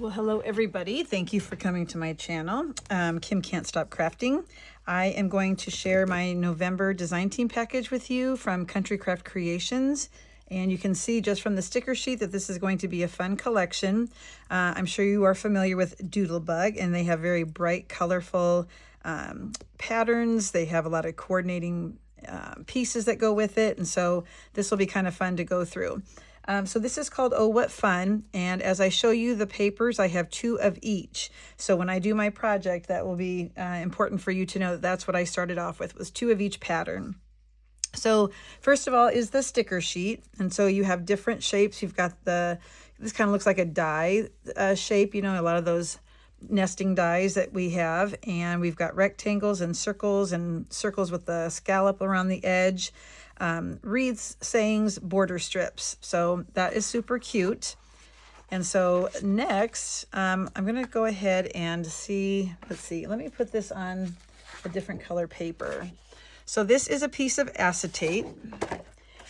Well, hello everybody. Thank you for coming to my channel. Kim Can't Stop Crafting. I am going to share my November design team package with you from Country Craft Creations. And you can see just from the sticker sheet that this is going to be a fun collection. I'm sure you are familiar with Doodlebug, and they have very bright, colorful patterns. They have a lot of coordinating pieces that go with it. And so this will be kind of fun to go through. So this is called Oh What Fun, and as I show you the papers, I have 2 of each. So when I do my project, that will be important for you to know that that's what I started off with, was 2 of each pattern. So first of all is the sticker sheet, and so you have different shapes. You've got this kind of looks like a die shape, you know, a lot of those nesting dies that we have, and we've got rectangles and circles with the scallop around the edge. Wreaths, sayings, border strips. So that is super cute. And so next, I'm going to go ahead and see, let me put this on a different color paper. So this is a piece of acetate,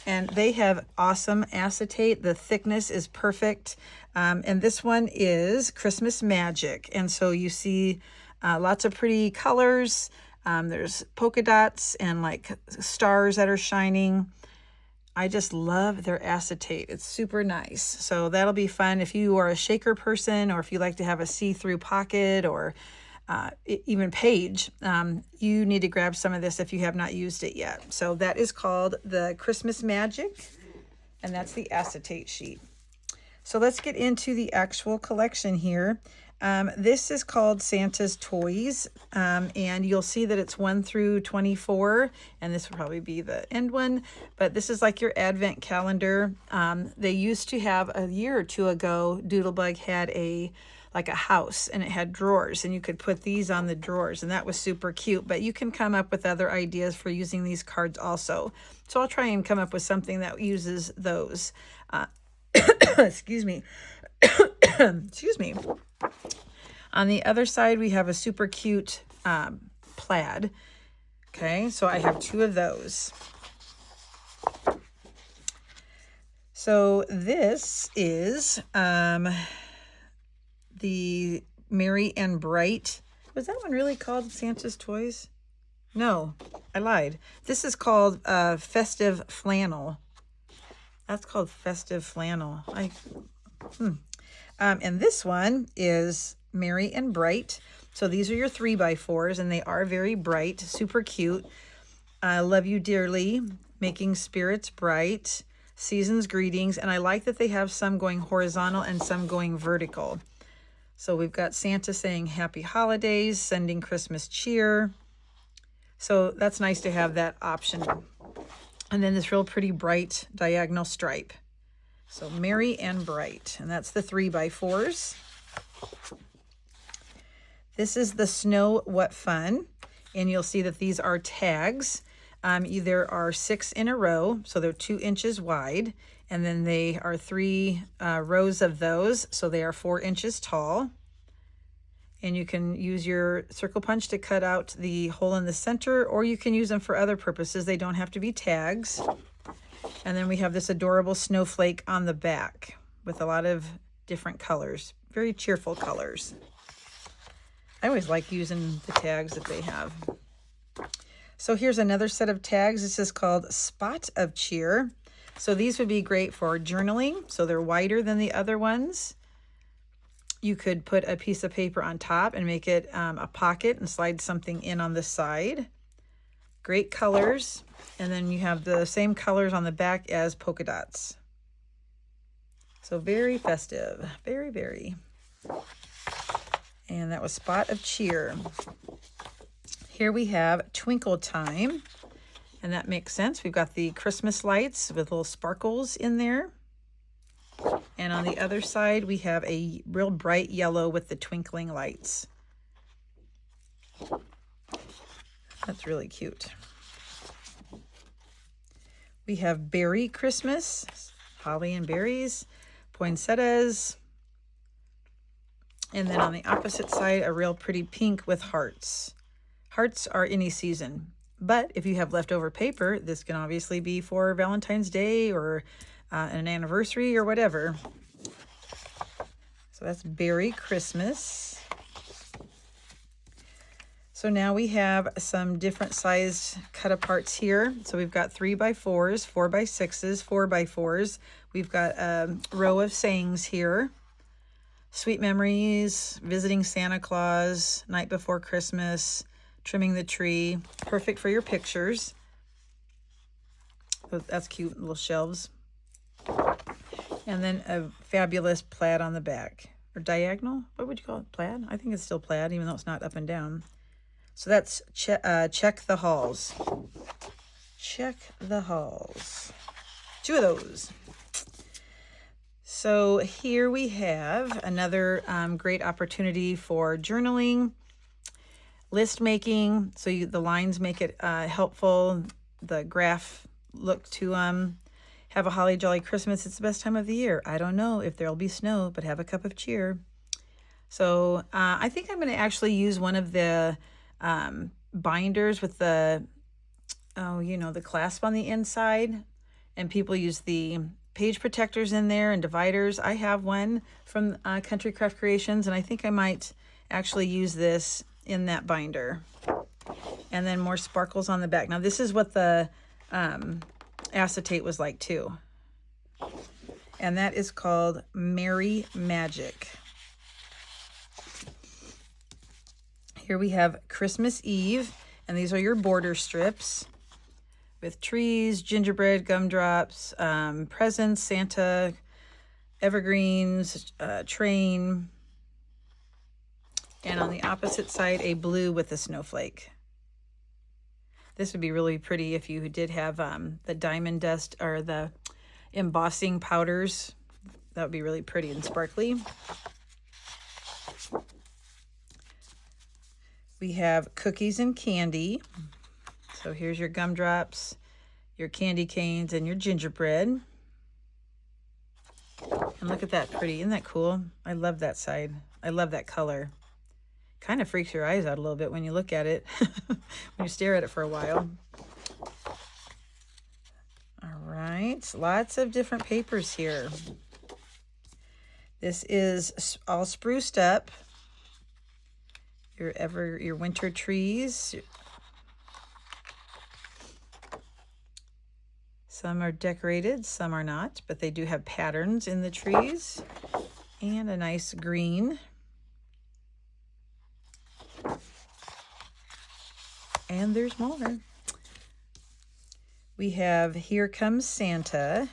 and they have awesome acetate. The thickness is perfect. And this one is Christmas Magic. And so you see lots of pretty colors. There's polka dots and like stars that are shining. I just love their acetate. It's super nice. So that'll be fun if you are a shaker person, or if you like to have a see-through pocket, or even page. You need to grab some of this if you have not used it yet. So that is called the Christmas Magic, and that's the acetate sheet. So let's get into the actual collection here. This is called Santa's Toys, and you'll see that it's 1 through 24, and this will probably be the end one, but this is like your advent calendar. They used to have, a year or 2 ago, Doodlebug had like a house, and it had drawers, and you could put these on the drawers, and that was super cute. But you can come up with other ideas for using these cards also. So I'll try and come up with something that uses those. Excuse me. Excuse me. On the other side, we have a super cute plaid. Okay, so I have 2 of those. So this is the Merry and Bright. Was that one really called Santa's Toys? No, I lied. This is called Festive Flannel. That's called Festive Flannel. And this one is Merry and Bright. So these are your 3x4s, and they are very bright, super cute. I love you dearly, making spirits bright, season's greetings. And I like that they have some going horizontal and some going vertical. So we've got Santa saying happy holidays, sending Christmas cheer. So that's nice to have that option. And then this real pretty bright diagonal stripe. So Merry and Bright, and that's the 3x4s. This is the Snow What Fun, and you'll see that these are tags. There are 6 in a row, so they're 2 inches wide, and then they are 3 rows of those, so they are 4 inches tall. And you can use your circle punch to cut out the hole in the center, or you can use them for other purposes. They don't have to be tags. And then we have this adorable snowflake on the back with a lot of different colors, very cheerful colors. I always like using the tags that they have. So here's another set of tags. This is called Spot of Cheer. So these would be great for journaling. So they're wider than the other ones. You could put a piece of paper on top and make it a pocket and slide something in on the side. Great colors. And then you have the same colors on the back as polka dots. So very festive. Very, very. And that was Spot of Cheer. Here we have Twinkle Time. And that makes sense. We've got the Christmas lights with little sparkles in there. And on the other side, we have a real bright yellow with the twinkling lights. That's really cute. We have Berry Christmas, holly and berries, poinsettias. And then on the opposite side, a real pretty pink with hearts. Hearts are any season. But if you have leftover paper, this can obviously be for Valentine's Day or an anniversary or whatever. So that's Berry Christmas. So now we have some different sized cut aparts here. So we've got 3x4s, 4x6s, 4x4s. We've got a row of sayings here. Sweet memories, visiting Santa Claus, night before Christmas, trimming the tree. Perfect for your pictures. That's cute, little shelves. And then a fabulous plaid on the back. Or diagonal? What would you call it? Plaid? I think it's still plaid, even though it's not up and down. So that's check the halls. Check the halls. 2 of those. So here we have another great opportunity for journaling, list making. So the lines make it helpful. The graph look to have a holly jolly Christmas. It's the best time of the year. I don't know if there'll be snow, but have a cup of cheer. So I think I'm going to actually use one of the binders with the, the clasp on the inside. And people use the page protectors in there and dividers. I have one from Country Craft Creations, and I think I might actually use this in that binder. And then more sparkles on the back. Now this is what the acetate was like too. And that is called Merry Magic. Here we have Christmas Eve, and these are your border strips with trees, gingerbread, gumdrops, presents, Santa, evergreens, train, and on the opposite side, a blue with a snowflake. This would be really pretty if you did have the diamond dust or the embossing powders. That would be really pretty and sparkly. We have cookies and candy. So here's your gumdrops, your candy canes, and your gingerbread. And look at that pretty. Isn't that cool? I love that side. I love that color. Kind of freaks your eyes out a little bit when you look at it, when you stare at it for a while. All right, lots of different papers here. This is all spruced up. Your winter trees. Some are decorated, some are not, but they do have patterns in the trees. And a nice green. And there's more. We have Here Comes Santa.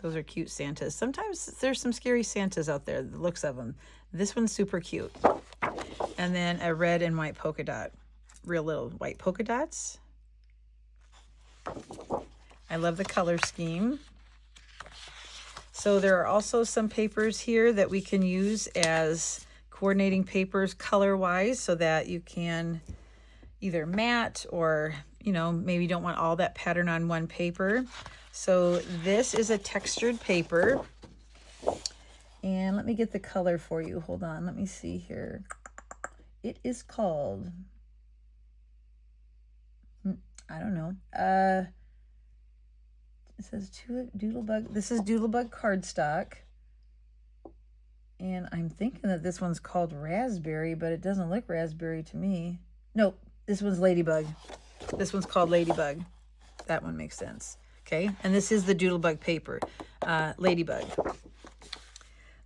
Those are cute Santas. Sometimes there's some scary Santas out there, the looks of them. This one's super cute. And then a red and white polka dot. Real little white polka dots. I love the color scheme. So there are also some papers here that we can use as coordinating papers color-wise so that you can either matte or, maybe you don't want all that pattern on one paper. So this is a textured paper. And let me get the color for you. Hold on, let me see here. It is called, I don't know. It says Doodlebug. This is Doodlebug cardstock. And I'm thinking that this one's called Raspberry, but it doesn't look raspberry to me. Nope, this one's Ladybug. This one's called Ladybug. That one makes sense. Okay, and this is the Doodlebug paper, Ladybug.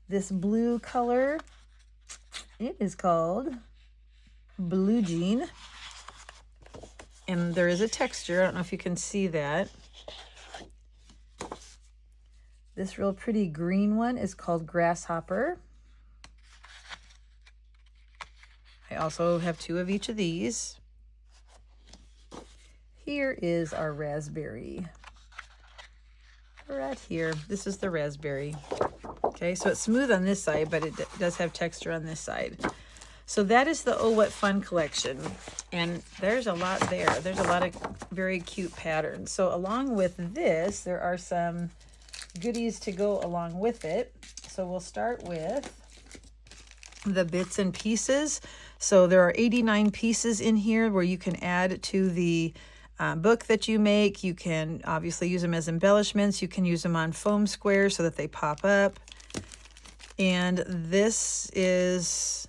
This blue color, it is called Blue Jean. And there is a texture. I don't know if you can see that. This real pretty green one is called Grasshopper. I also have 2 of each of these. Here is our raspberry. Right here. This is the raspberry. Okay, so it's smooth on this side, but it does have texture on this side. So that is the Oh What Fun collection. And there's a lot there. There's a lot of very cute patterns. So along with this, there are some goodies to go along with it. So we'll start with the bits and pieces. So there are 89 pieces in here where you can add to the book that you make. You can obviously use them as embellishments. You can use them on foam squares so that they pop up. And this is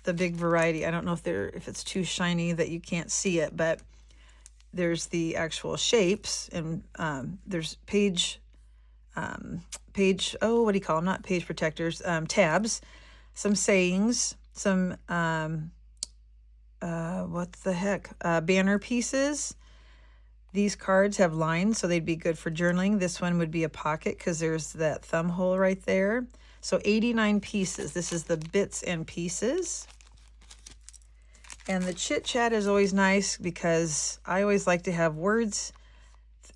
the big variety. I don't know if it's too shiny that you can't see it, but there's the actual shapes, and there's page, oh, what do you call them? Not page protectors, tabs, some sayings, some, what the heck, banner pieces. These cards have lines, so they'd be good for journaling. This one would be a pocket because there's that thumb hole right there. So 89 pieces. This is the bits and pieces. And the chit chat is always nice because I always like to have words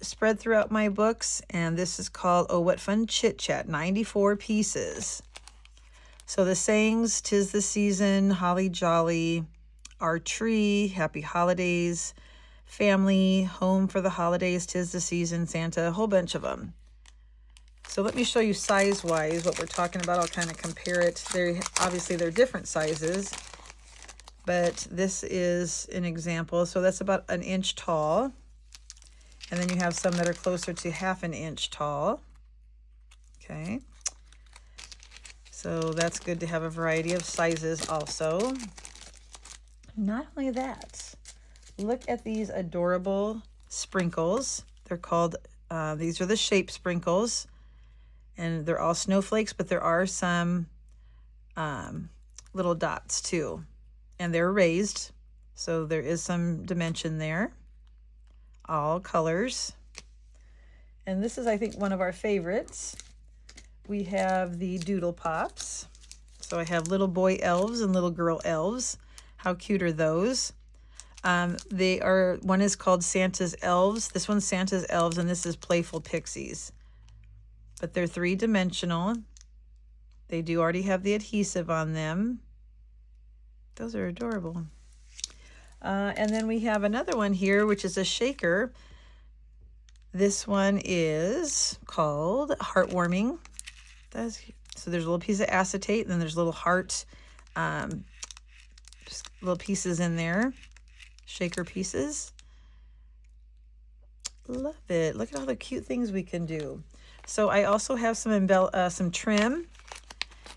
spread throughout my books. And this is called Oh What Fun Chit Chat, 94 pieces. So the sayings: 'tis the season, holly jolly, our tree, happy holidays, family, home for the holidays, 'tis the season, Santa, a whole bunch of them. So let me show you size-wise what we're talking about. I'll kind of compare it. Obviously, they're different sizes, but this is an example. So that's about 1 inch tall. And then you have some that are closer to 1/2 inch tall. Okay. So that's good to have a variety of sizes also. Not only that, look at these adorable sprinkles. They're called, these are the shape sprinkles. And they're all snowflakes, but there are some little dots too. And they're raised, so there is some dimension there. All colors. And this is, I think, one of our favorites. We have the Doodle Pops. So I have little boy elves and little girl elves. How cute are those? One is called Santa's Elves. This one's Santa's Elves, and this is Playful Pixies. But they're 3-dimensional. They do already have the adhesive on them. Those are adorable. And then we have another one here, which is a shaker. This one is called Heartwarming. So there's a little piece of acetate, and then there's little heart, just little pieces in there, shaker pieces. Love it. Look at all the cute things we can do. So I also have some trim,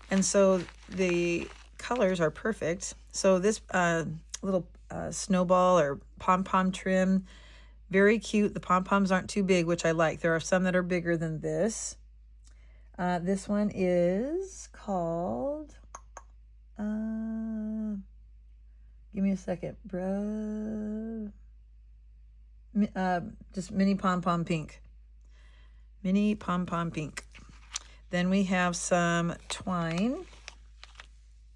and so the colors are perfect. So this little snowball or pom-pom trim, very cute. The pom-poms aren't too big, which I like. There are some that are bigger than this. This one is called, give me a second, just Mini Pom-Pom Pink. Mini Pom-Pom Pink. Then we have some twine,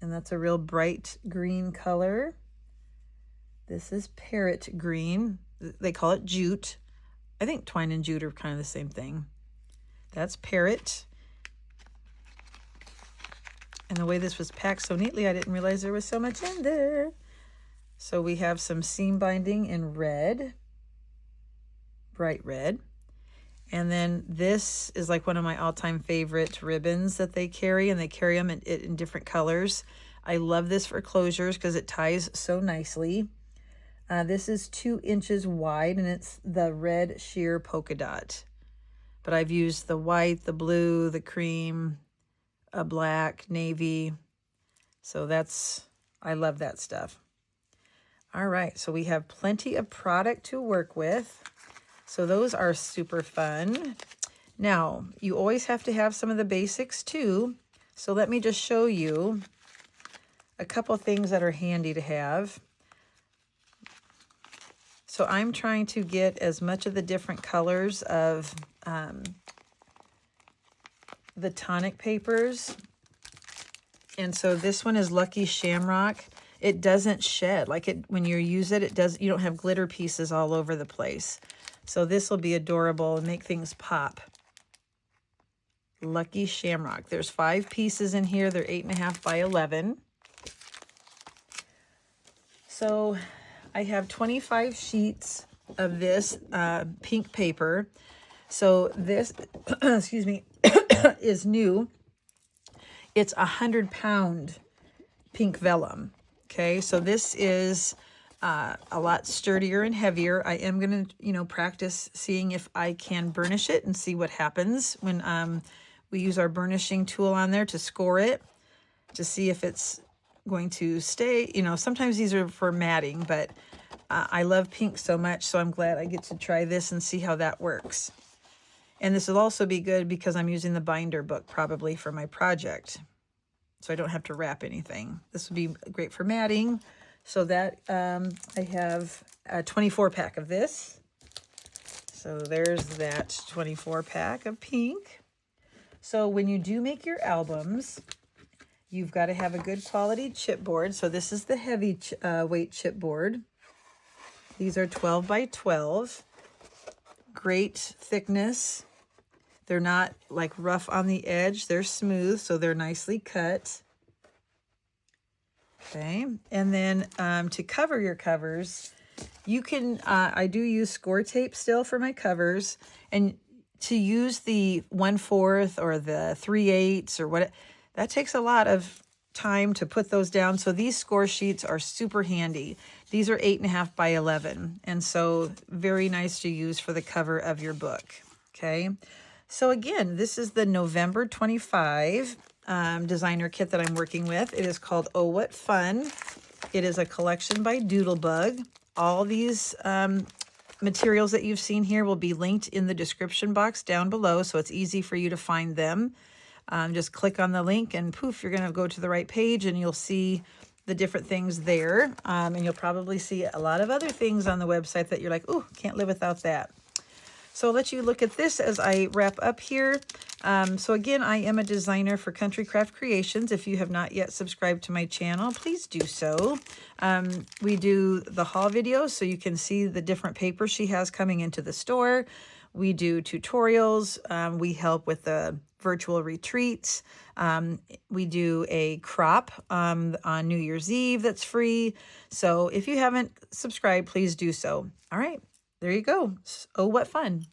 and that's a real bright green color. This is parrot green. They call it jute. I think twine and jute are kind of the same thing. That's parrot. And the way this was packed so neatly, I didn't realize there was so much in there. So we have some seam binding in red, bright red. And then this is like one of my all-time favorite ribbons that they carry, and they carry them in different colors. I love this for closures because it ties so nicely. This is 2 inches wide, and it's the red sheer polka dot. But I've used the white, the blue, the cream, a black, navy. So I love that stuff. All right, so we have plenty of product to work with. So those are super fun. Now, you always have to have some of the basics too. So let me just show you a couple things that are handy to have. So I'm trying to get as much of the different colors of the tonic papers. And so this one is Lucky Shamrock. It doesn't shed. When you use it, you don't have glitter pieces all over the place. So this will be adorable and make things pop. Lucky Shamrock. There's 5 pieces in here. They're 8.5 by 11. So I have 25 sheets of this pink paper. So this, excuse me, is new. It's 100-pound pink vellum. Okay, so this is a lot sturdier and heavier. I am going to, practice seeing if I can burnish it and see what happens when We use our burnishing tool on there to score it, to see if it's going to stay. You know, sometimes these are for matting, but I love pink so much, so I'm glad I get to try this and see how that works. And this will also be good because I'm using the binder book probably for my project, so I don't have to wrap anything. This would be great for matting. So that I have a 24 pack of this. So there's that 24 pack of pink. So when you do make your albums, you've got to have a good quality chipboard. So this is the heavy weight chipboard. These are 12 by 12. Great thickness. They're not like rough on the edge. They're smooth, so they're nicely cut. Okay, and then to cover your covers, you can, I do use score tape still for my covers, and to use the 1/4 or the 3/8 or what, that takes a lot of time to put those down. So these score sheets are super handy. These are 8.5 by 11, and so very nice to use for the cover of your book. Okay, so again, this is the November 25 designer kit that I'm working with. It is called Oh What Fun. It is a collection by Doodlebug. All these materials that you've seen here will be linked in the description box down below, so it's easy for you to find them. Just click on the link and poof, you're going to go to the right page and you'll see the different things there. And you'll probably see a lot of other things on the website that you're like, ooh, can't live without that. So I'll let you look at this as I wrap up here. So again, I am a designer for Country Craft Creations. If you have not yet subscribed to my channel, please do so. We do the haul videos so you can see the different papers she has coming into the store. We do tutorials. We help with the virtual retreats. We do a crop on New Year's Eve that's free. So if you haven't subscribed, please do so. All right, there you go. Oh, what fun.